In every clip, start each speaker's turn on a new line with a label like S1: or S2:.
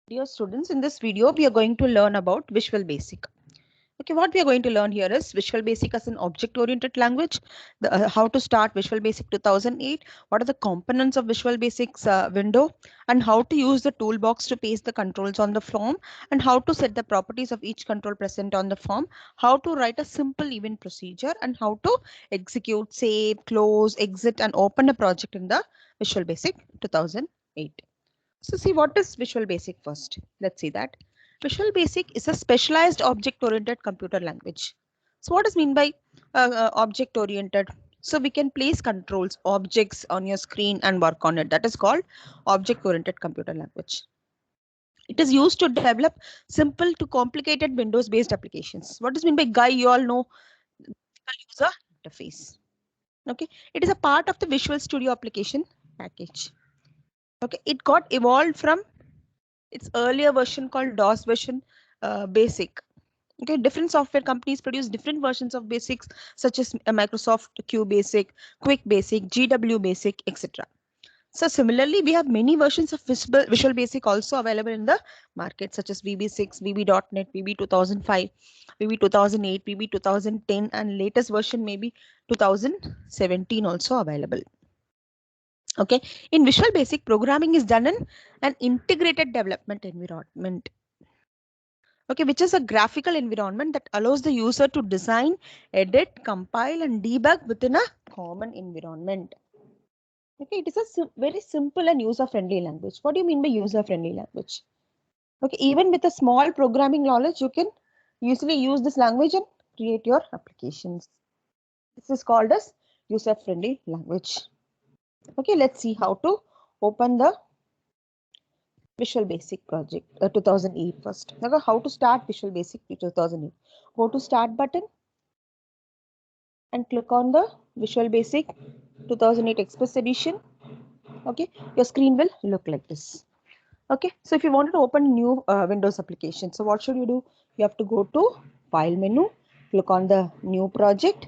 S1: Dear students, in this video, we are going to learn about Visual Basic. Okay, what we are going to learn here is Visual Basic as an object-oriented language, how to start Visual Basic 2008, what are the components of Visual Basics window, and how to use the toolbox to paste the controls on the form, and how to set the properties of each control present on the form, how to write a simple event procedure, and how to execute, save, close, exit, and open a project in the Visual Basic 2008. So see, what is Visual Basic first? Let's see that. Visual Basic is a specialized object-oriented computer language. So what is mean by object-oriented? So we can place controls, objects on your screen and work on it. That is called object-oriented computer language. It is used to develop simple to complicated Windows-based applications. What does mean by GUI? You all know user interface. Okay, it is a part of the Visual Studio application package. Okay, it got evolved from its earlier version called DOS version Basic. Okay, different software companies produce different versions of basics such as Microsoft Q Basic, Quick Basic, GW Basic, etc. So similarly, we have many versions of Visual Basic also available in the market such as VB6, VB.NET, VB 2005, VB 2008, VB 2010 and latest version maybe 2017 also available. Okay, in Visual Basic, programming is done in an integrated development environment. Okay, which is a graphical environment that allows the user to design, edit, compile, and debug within a common environment. Okay, it is a very simple and user-friendly language. What do you mean by user-friendly language? Okay, even with a small programming knowledge, you can easily use this language and create your applications. This is called as user-friendly language. Okay, let's see how to open the Visual Basic project 2008 first. Okay, how to start Visual Basic 2008. Go to Start button and click on the Visual Basic 2008 Express Edition. Okay, your screen will look like this. Okay, so if you wanted to open new Windows application, so what should you do? You have to go to File menu, click on the New Project,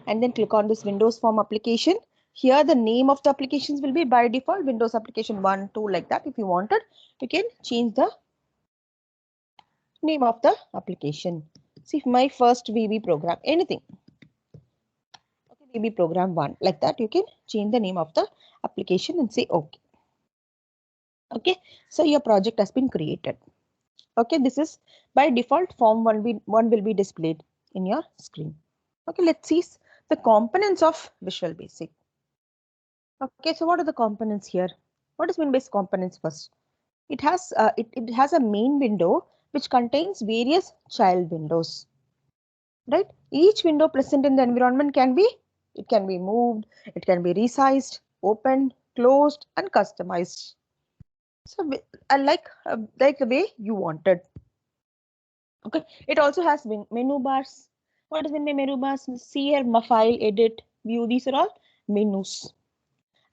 S1: and then click on this Windows Form application. Here the name of the applications will be by default Windows application 1, 2 like that. If you wanted, you can change the name of the application. See my first VB program, anything. Okay, VB program 1 like that. You can change the name of the application and say OK. Okay, so your project has been created. Okay, this is by default form one will be displayed in your screen. Okay, let's see the components of Visual Basic. Okay, so what are the components here? What is mean by components first? It has a main window which contains various child windows. Right? Each window present in the environment can be moved, it can be resized, opened, closed, and customized. So like the way you wanted. Okay, it also has menu bars. What is in the menu bars? See here, file, edit, view. These are all menus,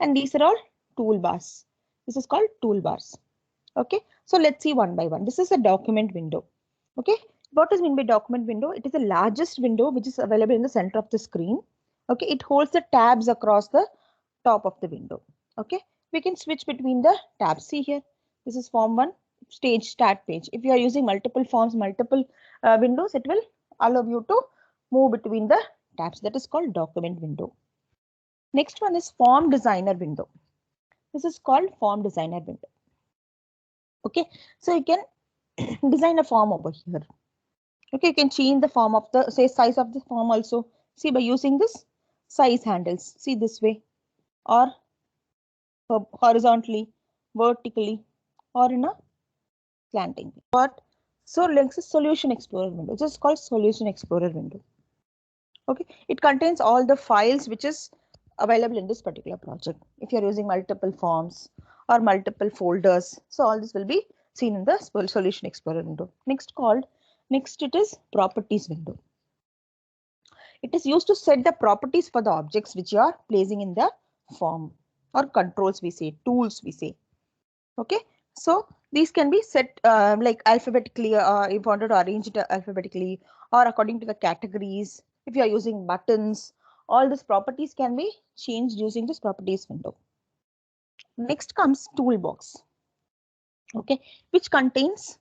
S1: and these are all toolbars. This is called toolbars. Okay, so let's see one by one. This is a document window. Okay, what is mean by document window? It is the largest window which is available in the center of the screen. Okay, it holds the tabs across the top of the window. Okay, we can switch between the tabs. See here, this is form 1 stage start page. If you are using multiple forms, multiple windows, it will allow you to move between the tabs. That is called document window. Next one is form designer window. This is called form designer window. Okay, so you can design a form over here. Okay, you can change the form of the size of the form also. See by using this size handles. See this way or horizontally, vertically, or in a slanting. But so next is Solution Explorer window. This is called Solution Explorer window. Okay, it contains all the files which is available in this particular project. If you are using multiple forms or multiple folders, so all this will be seen in the Solution Explorer window. Next it is Properties window. It is used to set the properties for the objects which you are placing in the form, or controls we say, tools we say. Okay, so these can be set like alphabetically, if you wanted to arrange it alphabetically or according to the categories. If you are using buttons, all these properties can be changed using this properties window. Next comes toolbox. okay, which contains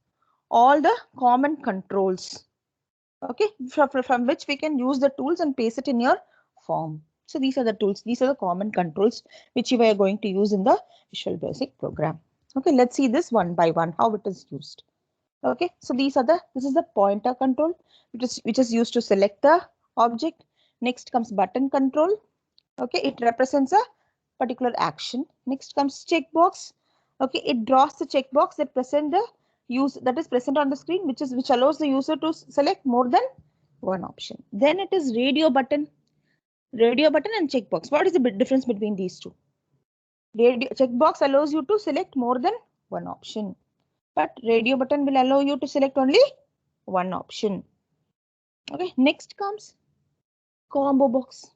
S1: all the common controls, okay, from which we can use the tools and paste it in your form. So these are the tools, these are the common controls which we are going to use in the Visual Basic program. Okay, let's see this one by one, how it is used. Okay, so this is the pointer control, which is used to select the object. Next comes button control. Okay, it represents a particular action. Next comes checkbox. Okay, it draws the checkbox that is present on the screen, which allows the user to select more than one option. Then it is radio button and checkbox. What is the difference between these two? Checkbox allows you to select more than one option, but radio button will allow you to select only one option. Okay, next comes combo box.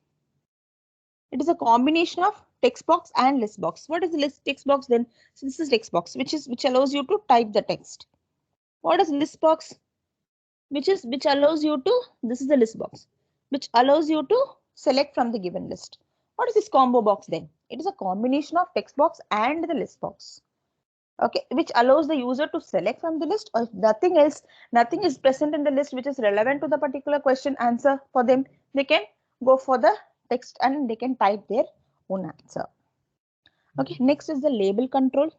S1: It is a combination of text box and list box. What is the text box then? So this is text box, which allows you to type the text. What is list box? Which allows you to, this is the list box, which allows you to select from the given list. What is this combo box then? It is a combination of text box and the list box. Okay, which allows the user to select from the list, or if nothing is present in the list which is relevant to the particular question answer for them, they can go for the text and they can type their own answer. Okay, next is the label control.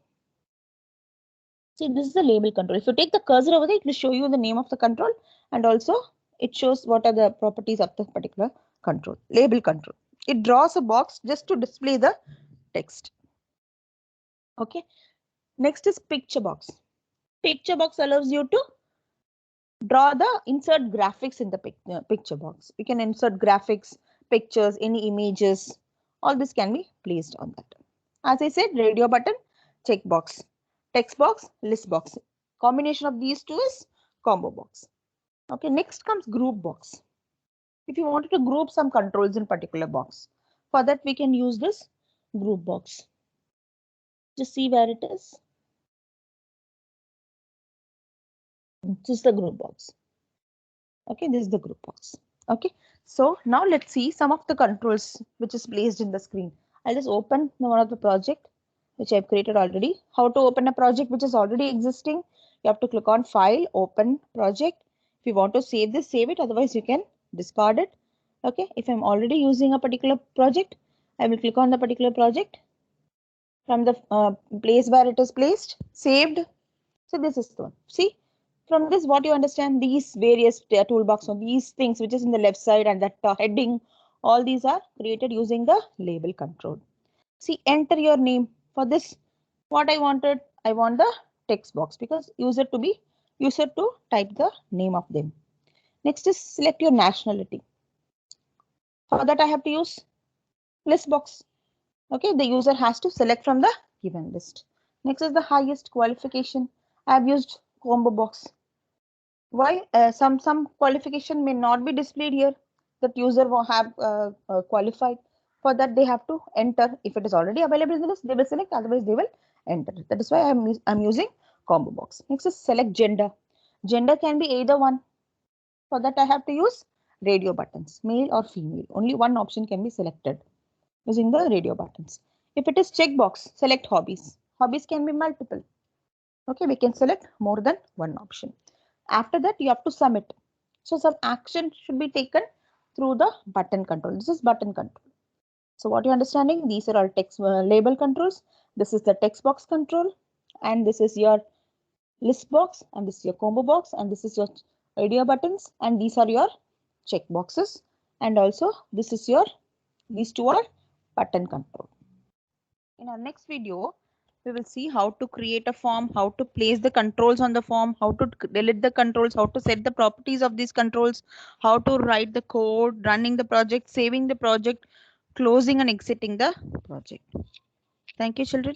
S1: See, this is the label control. If you take the cursor over there, it will show you the name of the control, and also it shows what are the properties of the particular control. Label control. It draws a box just to display the text. Okay, next is picture box. Picture box allows you to draw the insert graphics in the picture box. You can insert graphics, pictures, any images. All this can be placed on that. As I said, radio button, checkbox, text box, list box. Combination of these two is combo box. Okay, next comes group box. If you wanted to group some controls in particular box, for that we can use this group box. Just see where it is. This is the group box. Okay, this is the group box. Okay, so now let's see some of the controls which is placed in the screen. I'll just open one of the project which I've created already. How to open a project which is already existing? You have to click on File, Open Project. If you want to save this, save it. Otherwise, you can discard it. Okay, if I'm already using a particular project, I will click on the particular project from the place where it is placed, saved. So this is the one. See, from this, what you understand, these various toolbox on these things, which is in the left side, and that heading, all these are created using the label control. See, enter your name. For this, what I want the text box, because user to type the name of them. Next is select your nationality. For that, I have to use list box. Okay, the user has to select from the given list. Next is the highest qualification. I have used combo box. Why? Some qualification may not be displayed here. That user will have qualified. For that, they have to enter. If it is already available in the list, they will select. Otherwise, they will enter. That is why I'm using combo box. Next is select gender. Gender can be either one. For that, I have to use radio buttons, male or female. Only one option can be selected using the radio buttons. If it is checkbox, select hobbies. Hobbies can be multiple. Okay, we can select more than one option. After that, you have to submit. So some action should be taken through the button control. This is button control. So what you're understanding, these are all text label controls. This is the text box control, and this is your list box, and this is your combo box, and this is your radio buttons, and these are your check boxes, and also this is your, these two are button control. In our next video, we will see how to create a form, how to place the controls on the form, how to delete the controls, how to set the properties of these controls, how to write the code, running the project, saving the project, closing and exiting the project. Thank you, children.